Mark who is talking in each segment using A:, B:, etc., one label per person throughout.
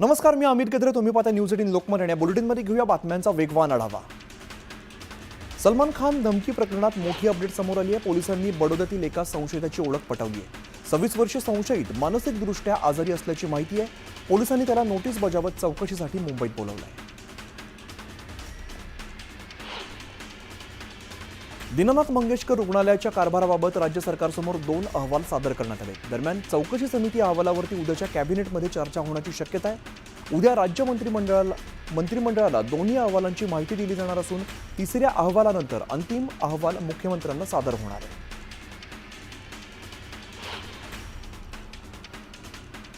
A: नमस्कार, मी अमित गद्रे. तुम्ही पाहता न्यूज 18 लोकमत. या बुलेटिनमध्ये घेऊया बातम्यांचा वेगवान आढावा. सलमान खान धमकी प्रकरणात मोठी अपडेट समोर आली आहे. पोलिसांनी बडोद्यातील एका संशयिताची ओळख पटवली आहे. 26 वर्षीय संशयित मानसिकदृष्ट्या आजारी असल्याची माहिती आहे. पोलिसांनी त्याला नोटीस बजावत चौकशीसाठी मुंबईत बोलावलं आहे. दीनानाथ मंगेशकर रुग्णालयाच्या कारभाराबाबत राज्य सरकारसमोर 2 अहवाल सादर करण्यात आले. दरम्यान चौकशी समिती अहवालावरती उद्याच्या कॅबिनेटमध्ये चर्चा होण्याची शक्यता आहे. उद्या राज्य मंत्रिमंडळाला दोन्ही अहवालांची माहिती दिली जाणार असून तिसऱ्या अहवालानंतर अंतिम अहवाल मुख्यमंत्र्यांना सादर होणार आहे.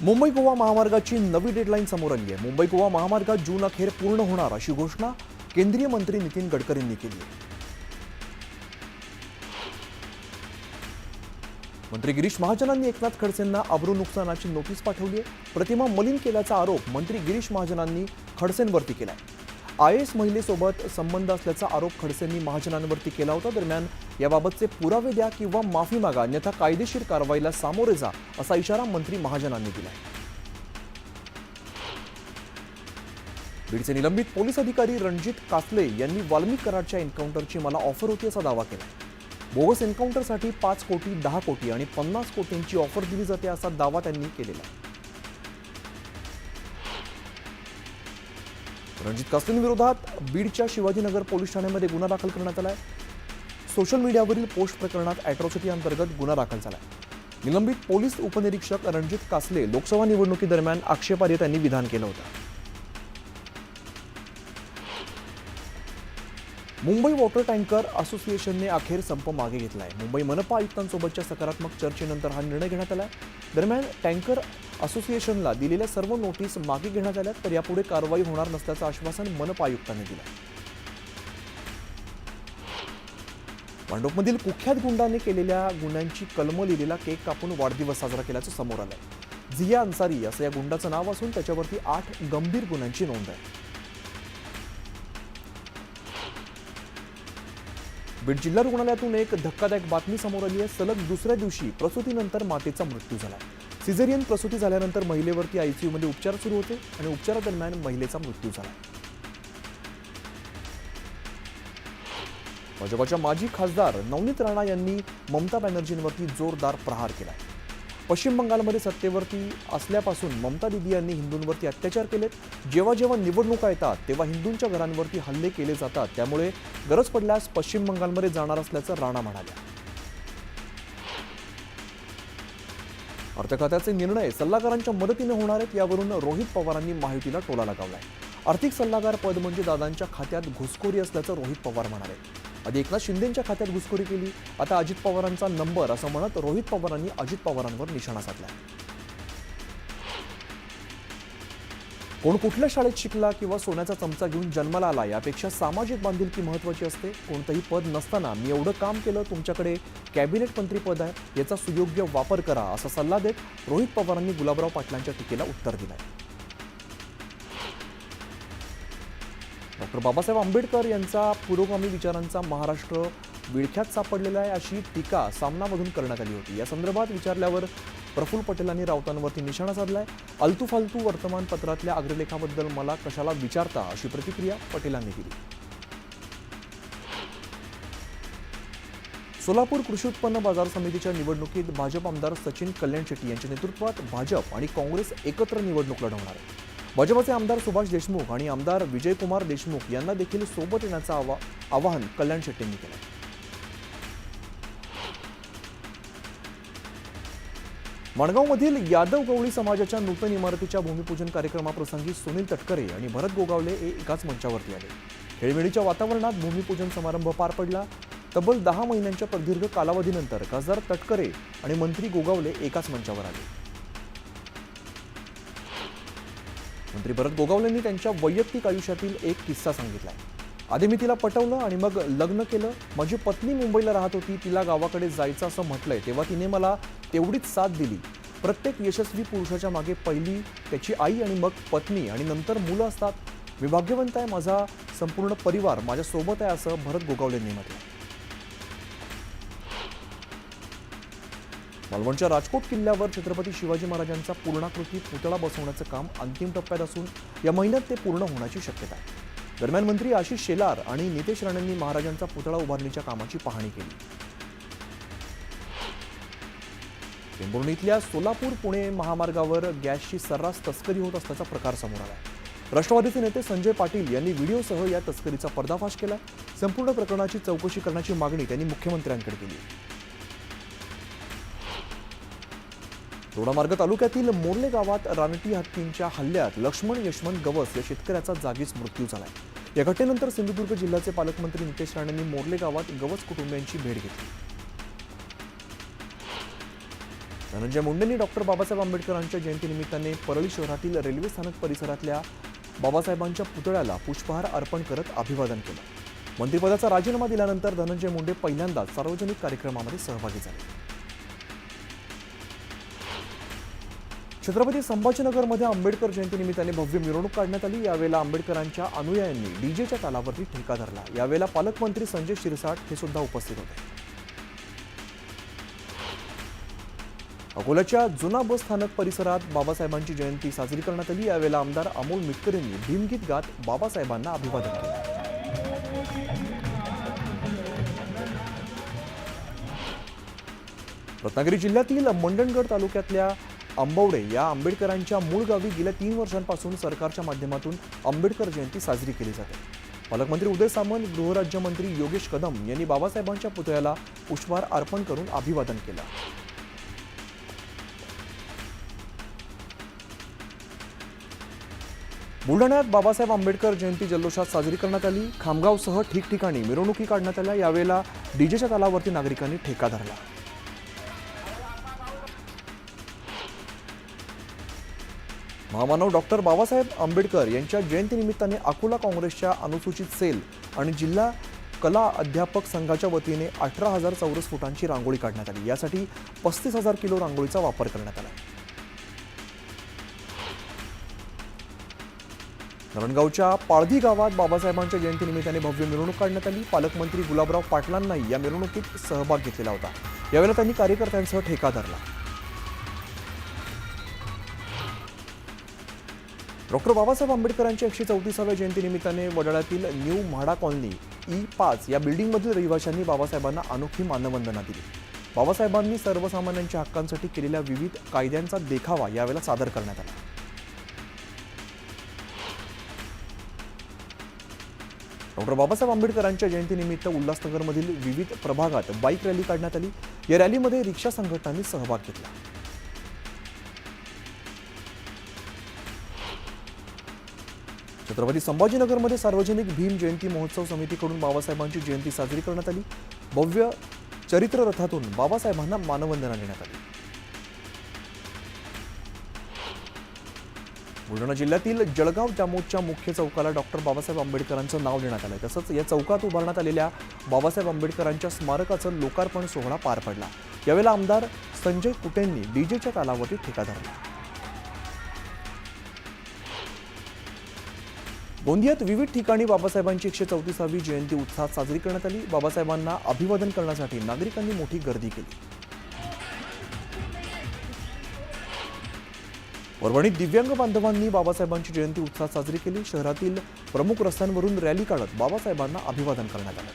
A: मुंबई गोवा महामार्गाची नवी डेडलाईन समोर आली आहे. मुंबई गोवा महामार्ग जून अखेर पूर्ण होणार अशी घोषणा केंद्रीय मंत्री नितीन गडकरींनी केली आहे. मंत्री गिरीश महाजनांनी एकनाथ खडसेंना अब्रू नुकसानाची नोटीस पाठवली आहे. प्रतिमा मलिन केल्याचा आरोप मंत्री गिरीश महाजनांनी खडसेंवरती केलाय. IAS महिलेसोबत संबंध असल्याचा आरोप खडसेंनी महाजनांवरती केला होता. दरम्यान याबाबतचे पुरावे द्या किंवा माफी मागा, अन्यथा कायदेशीर कारवाईला सामोरे जा असा इशारा मंत्री महाजनांनी दिलाय. बीडचे निलंबित पोलीस अधिकारी रणजित कासले यांनी वाल्मिक कराडच्या एन्काउंटरची मला ऑफर होती असा दावा केला. बोगस एन्काउंटरसाठी 5 कोटी, 10 कोटी आणि 50 कोटींची ऑफर दिली जाते असा दावा त्यांनी केलेला आहे. रणजित कासलेंविरोधात बीडच्या शिवाजीनगर पोलीस ठाण्यामध्ये गुन्हा दाखल करण्यात आलाय. सोशल मीडियावरील पोस्ट प्रकरणात अॅट्रॉसिटी अंतर्गत गुन्हा दाखल झालाय. निलंबित पोलीस उपनिरीक्षक रणजित कासले लोकसभा निवडणुकीदरम्यान आक्षेपार्ह त्यांनी विधान केलं होतं. मुंबई वॉटर टँकर असोसिएशनने अखेर संप मागे घेतलाय. मुंबई मनपा आयुक्तांसोबतच्या सकारात्मक चर्चेनंतर हा निर्णय घेण्यात आलाय. दरम्यान टँकर असोसिएशनला दिलेल्या सर्व नोटीस मागे घेण्यात आल्या, तर यापुढे कारवाई होणार नसल्याचं आश्वासन मनपा आयुक्तांनी दिलं. भांडूपमधील कुख्यात गुंडाने केलेल्या गुन्ह्यांची कलमं लिहिलेला केक कापून वाढदिवस साजरा केल्याचं समोर आलंय. झिया अन्सारी असं या गुंडाचं नाव असून त्याच्यावरती 8 गंभीर गुन्ह्यांची नोंद आहे. बीड जिल्हा रुग्णालयातून एक धक्कादायक बातमी समोर आली आहे. सलग दुसऱ्या दिवशी प्रसूतीनंतर मातेचा मृत्यू झाला. सिझेरियन प्रसूती झाल्यानंतर महिलेवरती ICU मध्ये उपचार सुरू होते आणि उपचारादरम्यान महिलेचा मृत्यू झाला. भाजपच्या माजी खासदार नवनीत राणा यांनी ममता बॅनर्जींवरती जोरदार प्रहार केला. पश्चिम बंगालमध्ये सत्तेवरती असल्यापासून ममता दिदी यांनी हिंदूंवरती अत्याचार केलेत. जेव्हा जेव्हा निवडणुका येतात तेव्हा हिंदूंच्या घरांवरती हल्ले केले जातात. त्यामुळे गरज पडल्यास पश्चिम बंगालमध्ये जाणार असल्याचं राणा म्हणाल्या. अर्थ खात्याचे निर्णय सल्लागारांच्या मदतीने होणार आहेत, यावरून रोहित पवारांनी महायुतीला टोला लगावलाय. आर्थिक सल्लागार पद म्हणजे दादांच्या खात्यात घुसखोरी असल्याचं रोहित पवार म्हणाले. आधी एकनाथ शिंदेंच्या खात्यात घुसखोरी केली, आता अजित पवारांचा नंबर असं म्हणत रोहित पवारांनी अजित पवारांवर निशाणा साधला. कोण कुठल्या शाळेत शिकला किंवा सोन्याचा चमचा घेऊन जन्माला आला यापेक्षा सामाजिक बांधिलकी महत्त्वाची असते. कोणतंही पद नसताना मी एवढं काम केलं, तुमच्याकडे कॅबिनेट मंत्री पद आहे, याचा सुयोग्य वापर करा असा सल्ला देत रोहित पवारांनी गुलाबराव पाटलांच्या टीकेला उत्तर दिलंय. डॉक्टर बाबासाहेब आंबेडकर यांचा पुरोगामी विचारांचा महाराष्ट्र विळख्यात सापडलेला आहे अशी टीका सामनामधून करण्यात आली होती. या संदर्भात विचारल्यावर प्रफुल्ल पटेलांनी राऊतांवरती निशाणा साधलाय. आलतू फालतू वर्तमानपत्रातल्या अग्रलेखाबद्दल मला कशाला विचारता अशी प्रतिक्रिया पटेलांनी दिली. सोलापूर कृषी उत्पन्न बाजार समितीच्या निवडणुकीत भाजप आमदार सचिन कल्याण शेट्टी यांच्या नेतृत्वात भाजप आणि काँग्रेस एकत्र निवडणूक लढवणार आहे. भाजपचे आमदार सुभाष देशमुख आणि आमदार विजयकुमार देशमुख यांना देखील सोबत येण्याचं आवाहन कल्याण शेट्टींनी केलं. मडगावमधील यादव गवळी समाजाच्या नूतन इमारतीच्या भूमिपूजन कार्यक्रमाप्रसंगी सुनील तटकरे आणि भरत गोगावले हे एकाच मंचावरती आले. खेळीमेळीच्या वातावरणात भूमिपूजन समारंभ पार पडला. तब्बल 10 महिन्यांच्या प्रदीर्घ कालावधीनंतर खासदार तटकरे आणि मंत्री गोगावले एकाच मंचावर आले. मंत्री भरत गोगावलेंनी त्यांच्या वैयक्तिक आयुष्यातील एक किस्सा सांगितलाय. आधी मी तिला पटवलं आणि मग लग्न केलं. माझी पत्नी मुंबईला राहत होती, तिला गावाकडे जायचं असं म्हटलंय, तेव्हा तिने मला तेवढीच साथ दिली. प्रत्येक यशस्वी पुरुषाच्या मागे पहिली त्याची आई आणि मग पत्नी आणि नंतर मुलं असतात. मी भाग्यवंत आहे, माझा संपूर्ण परिवार माझ्या सोबत आहे असं भरत गोगावलेंनी म्हटलं. मालवणच्या राजकोट किल्ल्यावर छत्रपती शिवाजी महाराजांचा पूर्णाकृती पुतळा बसवण्याचं काम अंतिम टप्प्यात असून या महिन्यात ते पूर्ण होण्याची शक्यता आहे. दरम्यान मंत्री आशिष शेलार आणि नितेश राणेंनी महाराजांचा पुतळा उभारणीच्या कामाची पाहणी केली. टेंभुर्णीतल्या सोलापूर पुणे महामार्गावर गॅसची सर्रास तस्करी होत असल्याचा प्रकार समोर आला. राष्ट्रवादीचे नेते संजय पाटील यांनी व्हिडिओसह या तस्करीचा पर्दाफाश केला. संपूर्ण प्रकरणाची चौकशी करण्याची मागणी त्यांनी मुख्यमंत्र्यांकडे केली. दोडामार्ग तालुक्यातील मोर्ले गावात रानटी हत्तींच्या हल्ल्यात लक्ष्मण यशवंत गवस या शेतकऱ्याचा जागीच मृत्यू झालाय. या घटनेनंतर सिंधुदुर्ग जिल्ह्याचे पालकमंत्री नितेश राणेंनी मोर्ले गावात गवस कुटुंबियांची भेट घेतली. धनंजय मुंडेंनी डॉक्टर बाबासाहेब आंबेडकरांच्या जयंतीनिमित्ताने परळी शहरातील रेल्वे स्थानक परिसरातल्या बाबासाहेबांच्या पुतळ्याला पुष्पहार अर्पण करत अभिवादन केलं. मंत्रिपदाचा राजीनामा दिल्यानंतर धनंजय मुंडे पहिल्यांदाच सार्वजनिक कार्यक्रमामध्ये सहभागी झाले. छत्रपती संभाजीनगरमध्ये आंबेडकर जयंतीनिमित्ताने भव्य मिरवणूक काढण्यात आली. यावेळेला आंबेडकरांच्या अनुयायांनी डीजेच्या तालावरती ठेका धरला. यावेळेला पालकमंत्री संजय शिरसाट हे सुद्धा उपस्थित होते. अकोल्याच्या जुना बस स्थानक परिसरात बाबासाहेबांची जयंती साजरी करण्यात आली. यावेळेला आमदार अमोल मिटकर यांनी भीमगीत गात बाबासाहेबांना अभिवादन केलं. रत्नागिरी जिल्ह्यातील मंडणगड तालुक्यातल्या आंबवडे या आंबेडकरांच्या मूळ गावी गेल्या 3 वर्षांपासून सरकारच्या माध्यमातून आंबेडकर जयंती साजरी केली जाते. पालकमंत्री उदय सामंत, गृहराज्यमंत्री योगेश कदम यांनी बाबासाहेबांच्या पुतळ्याला पुष्पहार अर्पण करून अभिवादन केलं. बुलढाण्यात बाबासाहेब आंबेडकर जयंती जल्लोषात साजरी करण्यात आली. खामगावसह ठिकठिकाणी मिरवणुकी काढण्यात आल्या. यावेळेला डीजेच्या तालावरती नागरिकांनी ठेका धरला. महामानव डॉक्टर बाबासाहेब आंबेडकर यांच्या जयंतीनिमित्ताने अकोला काँग्रेसच्या अनुसूचित सेल आणि जिल्हा कला अध्यापक संघाच्या वतीने 18,000 चौरस फुटांची रांगोळी काढण्यात आली. यासाठी 35,000 किलो रांगोळीचा वापर करण्यात आला. नारायणगावच्या पाळधी गावात बाबासाहेबांच्या जयंतीनिमित्ताने भव्य मिरवणूक काढण्यात आली. पालकमंत्री गुलाबराव पाटलांनाही या मिरवणुकीत सहभाग घेतलेला होता. यावेळेला त्यांनी कार्यकर्त्यांसह ठेका धरला. डॉक्टर बाबासाहेब आंबेडकरांच्या 134व्या जयंतीनिमित्ताने वडाळ्यातील न्यू म्हाडा कॉलनी E5 या बिल्डिंगमधील रहिवाशांनी बाबासाहेबांना अनोखी मानवंदना दिली. बाबासाहेबांनी सर्वसामान्यांच्या हक्कांसाठी केलेल्या विविध कायद्यांचा देखावा यावेळेला सादर करण्यात आला. डॉक्टर बाबासाहेब आंबेडकरांच्या जयंतीनिमित्त उल्हासनगरमधील विविध प्रभागात बाईक रॅली काढण्यात आली. या रॅलीमध्ये रिक्षा संघटनांनी सहभाग घेतला. छत्रपती संभाजीनगरमध्ये सार्वजनिक भीम जयंती महोत्सव समितीकडून बाबासाहेबांची जयंती साजरी करण्यात आली. भव्य चरित्र रथातून बाबासाहेबांना मानवंदना देण्यात आली. बुलढाणा जिल्ह्यातील जळगाव जामोदच्या मुख्य चौकाला डॉक्टर बाबासाहेब आंबेडकरांचं नाव देण्यात आलं. तसंच या चौकात उभारण्यात आलेल्या बाबासाहेब आंबेडकरांच्या स्मारकाचं लोकार्पण सोहळा पार पडला. यावेळेला आमदार संजय कुटेंनी डीजेच्या तालावरती ठेका धरला. गोंदियात विविध ठिकाणी बाबासाहेबांची 134वी जयंती उत्साहात साजरी करण्यात आली. बाबासाहेबांना अभिवादन करण्यासाठी नागरिकांनी मोठी गर्दी केली. परभणीत दिव्यांग बांधवांनी बाबासाहेबांची जयंती उत्साहात साजरी केली. शहरातील प्रमुख रस्त्यांवरून रॅली काढत बाबासाहेबांना अभिवादन करण्यात आलं.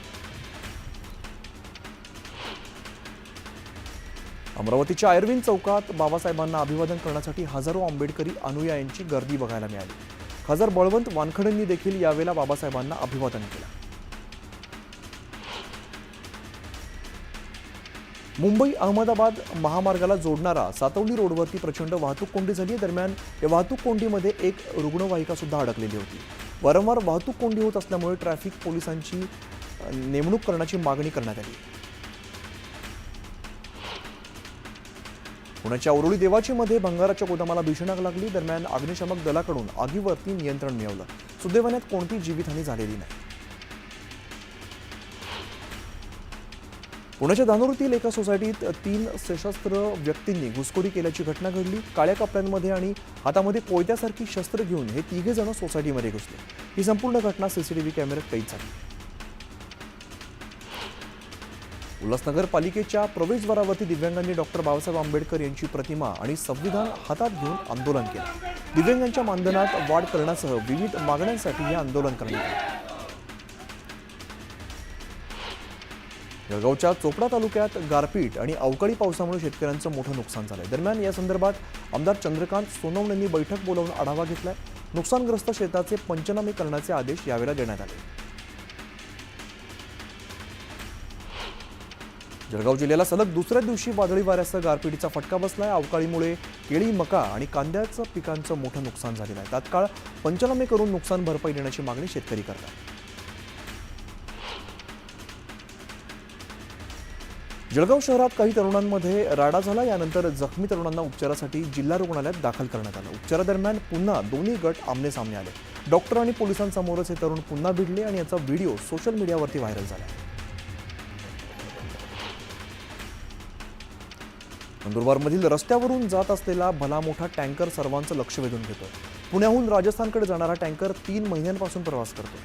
A: अमरावतीच्या आयर्विन चौकात बाबासाहेबांना अभिवादन करण्यासाठी हजारो आंबेडकरी अनुयायांची गर्दी बघायला मिळाली. खासदार बळवंत वानखडेंनी देखील यावेळेला बाबासाहेबांना अभिवादन केलं. मुंबई अहमदाबाद महामार्गाला जोडणारा सातवली रोडवरती प्रचंड वाहतूक कोंडी झाली. दरम्यान या वाहतूक कोंडीमध्ये एक रुग्णवाहिका सुद्धा अडकलेली होती. वारंवार वाहतूक कोंडी होत असल्यामुळे ट्रॅफिक पोलिसांची नेमणूक करण्याची मागणी करण्यात आली. पुण्याच्या औरोळी देवाचीमध्ये भंगाराच्या गोदामाला भीषण आग लागली. दरम्यान अग्निशमक दलाकडून आगीवरती नियंत्रण मिळवलं. सुदैवाने कोणतीही जीवितहानी झालेली नाही. पुण्याच्या धानोरीतील एका सोसायटीत 3 सशस्त्र व्यक्तींनी घुसखोरी केल्याची घटना घडली. काळ्या कपड्यांमध्ये आणि हातामध्ये कोयत्यासारखी शस्त्र घेऊन हे 3 जण सोसायटीमध्ये घुसले. ही संपूर्ण घटना सीसीटीव्ही कॅमेऱ्यात कैद झाली. उल्हासनगर पालिकेच्या प्रवेशद्वारावरती दिव्यांगांनी डॉक्टर बाबासाहेब आंबेडकर यांची प्रतिमा आणि संविधान हातात घेऊन आंदोलन केलं. दिव्यांगांच्या मानधनात वाढ करण्यासह विविध मागण्यांसाठी हे आंदोलन करण्यात आले. जळगावच्या चोपडा तालुक्यात गारपीट आणि अवकाळी पावसामुळे शेतकऱ्यांचं मोठं नुकसान झालंय. दरम्यान या संदर्भात आमदार चंद्रकांत सोनवणे यांनी बैठक बोलावून आढावा घेतलाय. नुकसानग्रस्त शेताचे पंचनामे करण्याचे आदेश यावेळेला देण्यात आले. जळगाव जिल्ह्याला सलग दुसऱ्या दिवशी वादळी वाऱ्यासह गारपिटीचा फटका बसलाय. अवकाळीमुळे केळी, मका आणि कांद्याचं पिकांचं मोठं नुकसान झालेलं आहे. तात्काळ पंचनामे करून नुकसान भरपाई देण्याची मागणी शेतकरी करतात. जळगाव शहरात काही तरुणांमध्ये राडा झाला. यानंतर जखमी तरुणांना उपचारासाठी जिल्हा रुग्णालयात दाखल करण्यात आलं. उपचारादरम्यान पुन्हा दोन्ही गट आमने-सामने आले. डॉक्टर आणि पोलिसांसमोरच हे तरुण पुन्हा भिडले आणि याचा व्हिडिओ सोशल मीडियावरती व्हायरल झाला. नंदुरबारमधील रस्त्यावरून जात असलेला भला मोठा टँकर सर्वांचं लक्ष वेधून घेतोय. पुण्याहून राजस्थानकडे जाणारा टँकर 3 महिन्यांपासून प्रवास करतोय.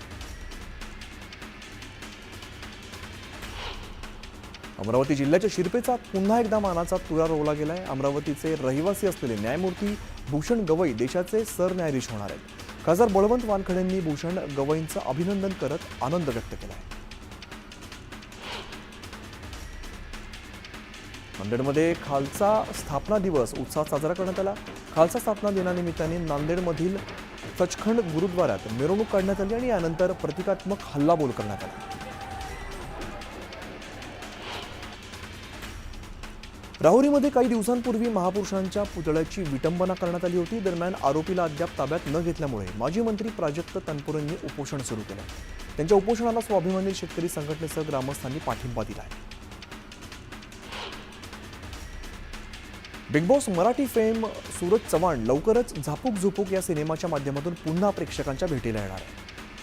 A: अमरावती जिल्ह्याच्या शिरपेचा पुन्हा एकदा मानाचा तुरा रोवला गेलाय. अमरावतीचे रहिवासी असलेले न्यायमूर्ती भूषण गवई देशाचे सरन्यायाधीश होणार आहेत. खासदार बळवंत वानखडेंनी भूषण गवईंचं अभिनंदन करत आनंद व्यक्त केलाय. नांदेडमध्ये खालसा स्थापना दिवस उत्साहात साजरा करण्यात आला. खालसा स्थापना दिनानिमित्ताने नांदेडमधील सचखंड गुरुद्वारात मिरवणूक काढण्यात आली आणि यानंतर प्रतिकात्मक हल्लाबोल करण्यात आला. राहुरीमध्ये काही दिवसांपूर्वी महापुरुषांच्या पुतळ्याची विटंबना करण्यात आली होती. दरम्यान आरोपीला अद्याप ताब्यात न घेतल्यामुळे माजी मंत्री प्राजक्त तनपुरेंनी उपोषण सुरू केलं. त्यांच्या उपोषणाला स्वाभिमानी शेतकरी संघटनेसह ग्रामस्थांनी पाठिंबा दिला आहे. Big boss Marathi fame Suraj Chavan लवकरच झापूक झुपूक या सिनेमाच्या माध्यमातून पुन्हा प्रेक्षकांच्या भेटीला येणार आहे.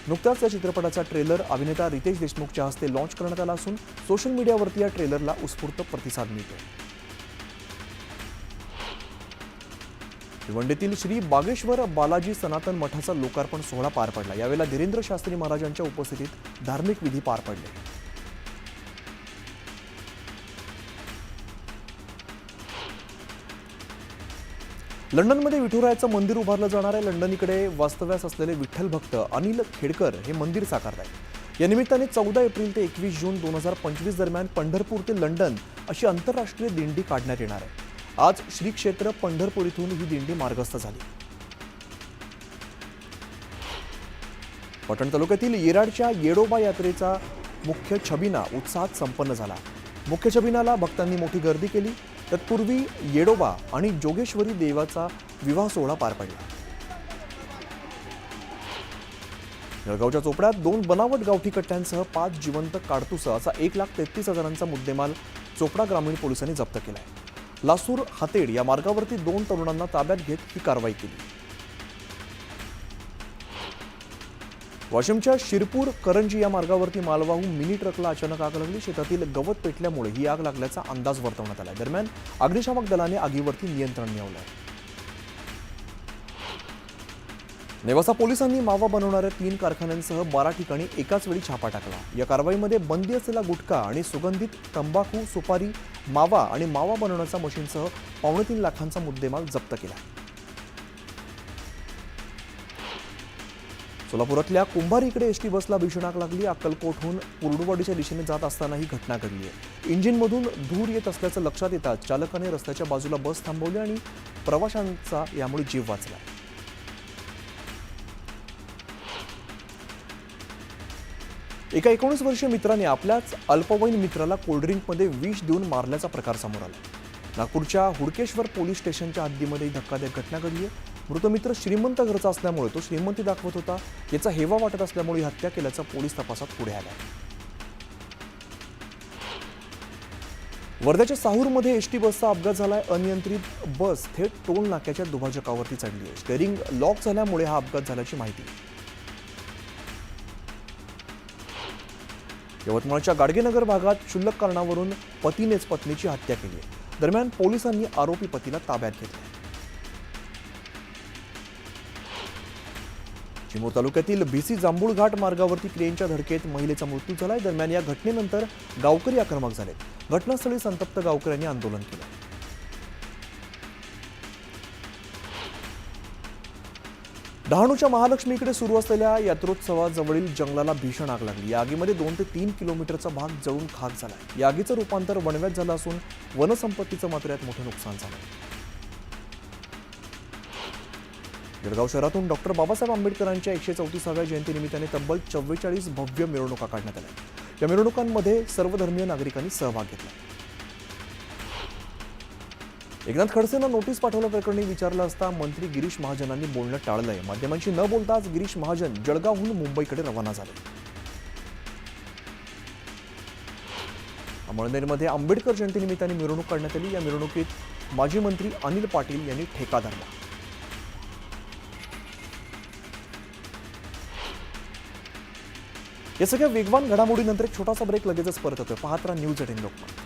A: नुकताच या चित्रपटाचा ट्रेलर अभिनेता रितेश देशमुखच्या हस्ते लॉन्च करण्यात आला असून सोशल मीडियावरती या ट्रेलरला उत्स्फूर्त प्रतिसाद मिळतोय. भिवंडीतील श्री बागेश्वर बालाजी सनातन मठाचा लोकार्पण सोहळा पार पडला. यावेळेला धीरेंद्र शास्त्री महाराजांच्या उपस्थितीत धार्मिक विधी पार पडले. लंडनमध्ये विठुरायाचं मंदिर उभारलं जाणार आहे. लंडनकडे वास्तव्यास असलेले विठ्ठल भक्त अनिल खेडकर हे मंदिर साकारतायत. या निमित्ताने 14 एप्रिल ते 21 जून 2025 दरम्यान पंढरपूर ते लंडन अशी आंतरराष्ट्रीय दिंडी काढण्यात येणार आहे. आज श्री क्षेत्र पंढरपूर इथून ही दिंडी मार्गस्थ झाली. पटण तालुक्यातील येराडच्या येडोबा यात्रेचा मुख्य छबिना उत्साहात संपन्न झाला. मुख्य छबिनाला भक्तांनी मोठी गर्दी केली. तत्पूर्वी येडोबा आणि जोगेश्वरी देवाचा विवाह सोहळा पार पडला. जळगावच्या चोपड्यात 2 बनावट गावठी कट्ट्यांसह 5 जिवंत काडतुसं असा 1,33,000चा मुद्देमाल चोपडा ग्रामीण पोलिसांनी जप्त केलाय. लासूर हातेड या मार्गावरती 2 तरुणांना ताब्यात घेत ही कारवाई केली. वाशिमच्या शिरपूर करंजी या मार्गावरती मालवाहू मिनी ट्रकला अचानक आग लागली. शेतातील गवत पेटल्यामुळे ही आग लागल्याचा अंदाज वर्तवण्यात आला. दरम्यान अग्निशामक दलाने आगीवरती नियंत्रण मिळवलंय. नेवासा पोलिसांनी मावा बनवणाऱ्या 3 कारखान्यांसह 12 ठिकाणी एकाच वेळी छापा टाकला. या कारवाईमध्ये बंदी असलेला गुटखा आणि सुगंधित तंबाखू, सुपारी, मावा आणि मावा बनवण्याच्या मशीनसह 3.25 लाखांचा मुद्देमाल जप्त केला. सोलापुरातल्या कुंभारीकडे एसटी बसला भीषण आग लागली. अक्कलकोटहून कुर्डुवाडीच्या दिशेने जात असताना ही घटना घडली आहे. इंजिनमधून धूर येत असल्याचं लक्षात येताच चालकाने रस्त्याच्या बाजूला बस थांबवली आणि प्रवाशांचा यामुळे जीव वाचला. एका 19 वर्षीय मित्राने आपल्याच अल्पवयीन मित्राला कोल्ड्रिंकमध्ये विष देऊन मारल्याचा प्रकार समोर आला. नागपूरच्या हुडकेश्वर पोलीस स्टेशनच्या हद्दीमध्ये धक्कादायक घटना घडली आहे. मृत मित्र श्रीमंत घरचा असल्यामुळे तो श्रीमंती दाखवत होता. याचा हेवा वाटत असल्यामुळे ही हत्या केल्याचा पोलीस तपासात पुढे आला. वर्ध्याच्या साहूरमध्ये एसटी बसचा अपघात झालाय. अनियंत्रित बस थेट टोल नाक्याच्या दुभाजकावरती चढली आहे. स्टेअरिंग लॉक झाल्यामुळे हा अपघात झाल्याची माहिती. यवतमाळच्या गाडगेनगर भागात क्षुल्लक कारणावरून पतीनेच पत्नीची हत्या केली आहे. दरम्यान पोलिसांनी आरोपी पतीला ताब्यात घेतले. चिमूर तालुक्यातील BC जांभूळघाट मार्गावरती क्रेनच्या धडकेत महिलेचा मृत्यू झालाय। दरम्यान या घटनेनंतर गावकरी आक्रमक झाले। घटनास्थळी संतप्त गावकऱ्यांनी आंदोलन केलं। डहाणूच्या महालक्ष्मीकडे सुरू असलेल्या यात्रोत्सवाजवळील जंगलाला भीषण आग लागली। या आगीमध्ये 2 ते 3 किलोमीटरचा भाग जळून खाक झाला। या आगीचं रूपांतर वणव्यात झालं असून वनसंपत्तीचं मात्र यात मोठं नुकसान झालं। जळगाव शहरातून डॉक्टर बाबासाहेब आंबेडकरांच्या 134व्या जयंतीनिमित्ताने तब्बल 44 भव्य मिरवणुका काढण्यात आल्या। या मिरवणुकांमध्ये सर्वधर्मीय नागरिकांनी सहभाग घेतला। एकनाथ खडसेंना नोटीस पाठवल्याप्रकरणी विचारलं असता मंत्री गिरीश महाजनांनी बोलणं टाळलंय। माध्यमांशी न बोलताच गिरीश महाजन जळगावहून मुंबईकडे रवाना झाले। अमळनेरमध्ये आंबेडकर जयंतीनिमित्ताने मिरवणूक काढण्यात आली। या मिरवणुकीत माजी मंत्री अनिल पाटील यांनी ठेका धरला। या सगळ्या वेगवान घडामोडीनंतर एक छोटासा ब्रेक लगेचच परत होतोय। पाहत राहा न्यूज 18 लोकमत।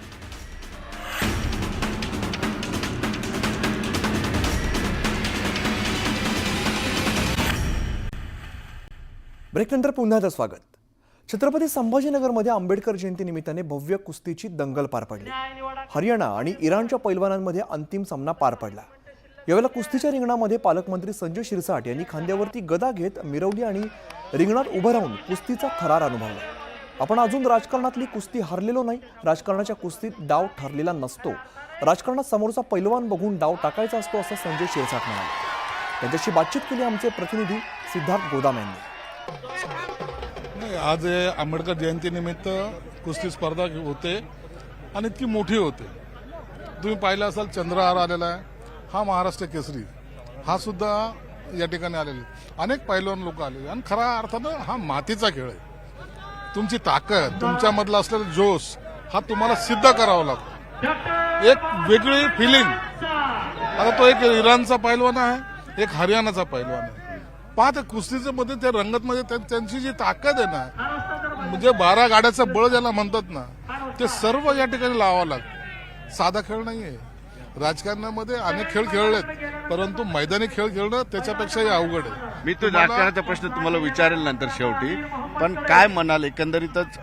A: ब्रेकनंतर पुन्हा एकदा स्वागत। छत्रपती संभाजीनगरमध्ये आंबेडकर जयंतीनिमित्ताने भव्य कुस्तीची दंगल पार पडली। हरियाणा आणि इराणच्या पैलवानांमध्ये अंतिम सामना पार पडला। यावेळेला कुस्तीच्या रिंगणामध्ये पालकमंत्री संजय शिरसाट यांनी खांद्यावरती गदा घेत मिरवली आणि रिंगणात उभं राहून कुस्तीचा थरार अनुभवला। आपण अजून राजकारणातली कुस्ती हरलेलो नाही। राजकारणाच्या कुस्तीत डाव ठरलेला नसतो। राजकारणात समोरचा पैलवान बघून डाव टाकायचा असतो असं संजय शिरसाट म्हणाले। त्यांच्याशी बातचीत केली आमचे प्रतिनिधी सिद्धार्थ गोदाम यांनी।
B: आज आंबेडकर जयंतीनिमित्त कुस्ती स्पर्धा होते आणि इतकी मोठी होते। तुम्ही पाहिलं असाल चंद्रहार आलेला आहे, हा महाराष्ट्र केसरी, हा सुद्धा या ठिकाणी आलेला, अनेक पैलवान लोक आलेले आणि खऱ्या अर्थानं हा मातीचा खेळ आहे। तुमची ताकद, तुमच्यामधला असलेला जोश हा तुम्हाला सिद्ध करावा लागतो। एक वेगळी फिलिंग, आता तो एक इराणचा पैलवान आहे, एक हरियाणाचा पैलवान आहे। पाहत कुस्तीचं मध्ये त्या रंगतमध्ये त्यांची जी ताकद आहे ना, म्हणजे 12 गाड्याचं बळ ज्याला म्हणतात ना, ते सर्व या ठिकाणी लावावं लागतं। साधा खेळ नाहीये। राजकारणामध्ये अनेक खेळ खेळलेत, परंतु मैदानी खेळ खेळणं त्याच्यापेक्षाही अवघड आहे।
C: मी तो राजकारणाचा प्रश्न तुम्हाला विचारेल नंतर शेवटी, पण काय म्हणाल एकंदरीतच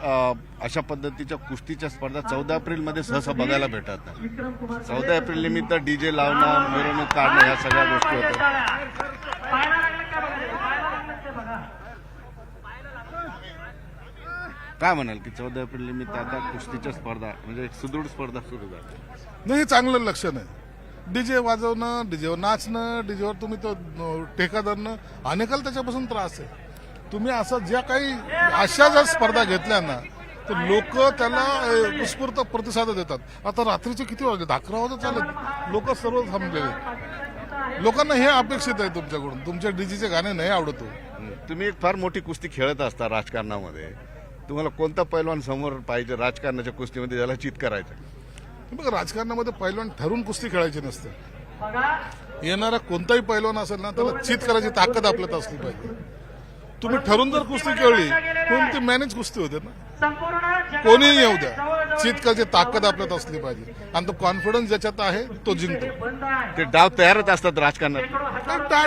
C: अशा पद्धतीच्या कुस्तीच्या स्पर्धा 14 एप्रिलमध्ये सहसा बघायला भेटत नाही। 14 एप्रिल निमित्त DJ लावणं, मिरवणूक काढणं, ह्या सगळ्या गोष्टी होतात। काय म्हणाल की 14 एप्रिल निमित्त आता कुस्तीच्या स्पर्धा म्हणजे एक सुदृढ स्पर्धा सुरू झाली?
B: नाही, हे चांगलं लक्षण आहे। डीजे वाजवणं, डीजेवर नाचणं, डीजेवर तुम्ही तो ठेका धरणं, अनेकाला त्याच्यापासून त्रास आहे। तुम्ही असं ज्या काही अशा जर स्पर्धा घेतल्या ना, तर लोक त्याला उत्स्फूर्त प्रतिसाद देतात। आता रात्रीचे किती वाजले? 11 वाजत चालत, लोक सर्व थांबलेले। लोकांना हे अपेक्षित आहे तुमच्याकडून, तुमच्या डीजेचे गाणे नाही आवडत।
C: तुम्ही एक फार मोठी कुस्ती खेळत असता राजकारणामध्ये, तुम्हाला कोणता पैलवान समोर पाहिजे राजकारणाच्या कुस्तीमध्ये ज्याला चित करायचं?
B: बघा, राजकारणामध्ये पैलवान ठरून कुस्ती खेळायची नसते। येणारा कोणताही पैलवान असेल ना, त्याला चित करायची ताकद आपल्यात असली पाहिजे। तुम्ही ठरून जर कुस्ती खेळली म्हणून ती मॅनेज कुस्ती होते ना, कोणीही येऊ द्या, चित करायची ताकद आपल्यात असली पाहिजे आणि तो कॉन्फिडन्स ज्याच्यात आहे तो जिंकतो।
C: ते डाव तयारच असतात राजकारणात।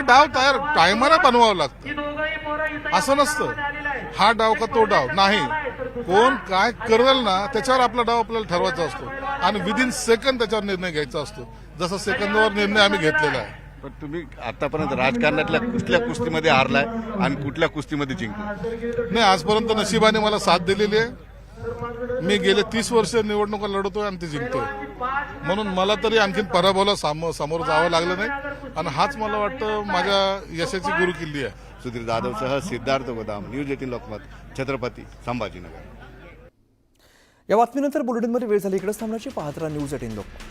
B: डाव तयार टायमाला बनवावं लागतं, असं नसतं हा डाव का तो डाव नाही। कोण काय करेल ना, त्याच्यावर आपला डाव आपल्याला ठरवायचा असतो आणि विदिन सेकंड त्याच्यावर निर्णय घ्यायचा असतो। जसा सेकंदावर निर्णय आम्ही घेतलेला आहे।
C: पण तुम्ही आतापर्यंत राजकारणातल्या कुठल्या कुस्तीमध्ये हारलाय आणि कुठल्या कुस्तीमध्ये जिंकलाय?
B: नाही, आजपर्यंत नशिबाने मला साथ दिलेली आहे। मी गेले 30 वर्ष निवडणुका लढवतोय आणि ती जिंकतोय, म्हणून मला तरी आणखीन पराभवाला समोर जावं लागलं नाही आणि हाच मला वाटतं माझ्या यशाची गुरुकिल्ली आहे।
C: सुधीर जाधवसह सिद्धार्थ गोदाम, न्यूज 18 लोकमत, छत्रपती संभाजीनगर।
A: या बातमीनंतर बुलेटिनमध्ये वेळ झाली। इकडेच थांबण्याची। पाहत राहा न्यूज 18 लोकमत।